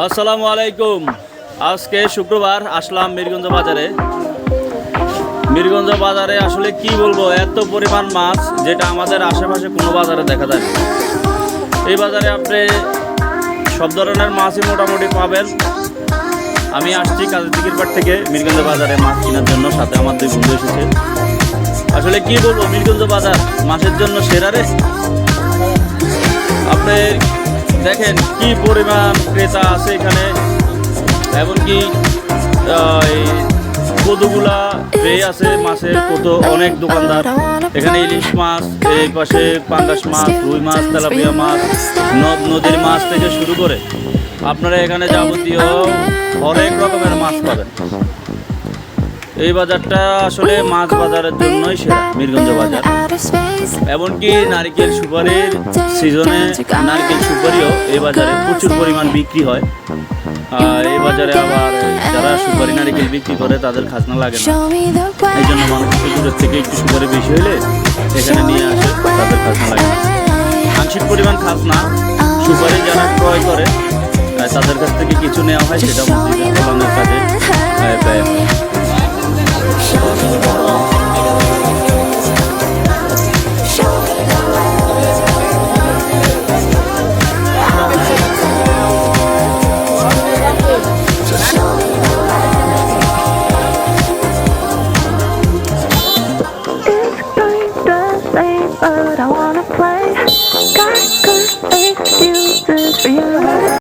আসসালামু আলাইকুম। আজকে শুক্রবার আসলাম মিরগঞ্জ বাজারে। মিরগঞ্জ বাজারে আসলে কি বলবো, এত পরিমাণ মাছ যেটা আমাদের আশেপাশে কোনো বাজারে দেখা যায় না। এই বাজারে আপনি সব ধরনের মাছই মোটামুটি পাবেন। আমি আসছি কাজীর পাট থেকে মিরগঞ্জ বাজারে মাছ কেনার জন্য, সাথে আমার দুই বন্ধু এসেছে। আসলে কি বলবো, মিরগঞ্জ বাজার মাছের জন্য সেরা রে। আপনি দেখেন কি পরিমাণ ক্রেতা আছে এখানে, এমনকি কতগুলা ট্রে আছে মাছের, কত অনেক দোকানদার। এখানে ইলিশ মাছ, এই পাশে পাঙ্গাস মাছ, রুই মাছ, তেলাপিয়া মাছ, নদীর মাছ থেকে শুরু করে আপনারা এখানে যাবতীয় অনেক রকমের মাছ পাবেন। এই বাজারটা আসলে মাছ বাজারের জন্যই সেরা, মিরগঞ্জ বাজার। এমনকি নারকেল সুপারির সিজনে নারকেল সুপারিও এই বাজারে প্রচুর পরিমাণ বিক্রি হয়। এই বাজারে আবার যারা সুপারি নারকেল বিক্রি করে তাদের খাজনা লাগে না, এই জন্য মানুষ দূরের থেকে একটু সুপারি বেশি হলে এখানে নিয়ে আসে, তাদের খাজনা লাগে না। আংশিক পরিমাণ খাজনা সুপারি যারা ক্রয় করে তাদের কাছ থেকে কিছু নেওয়া হয়, সেটা মসজিদের কল্যাণের কাজে ব্যয় হয়।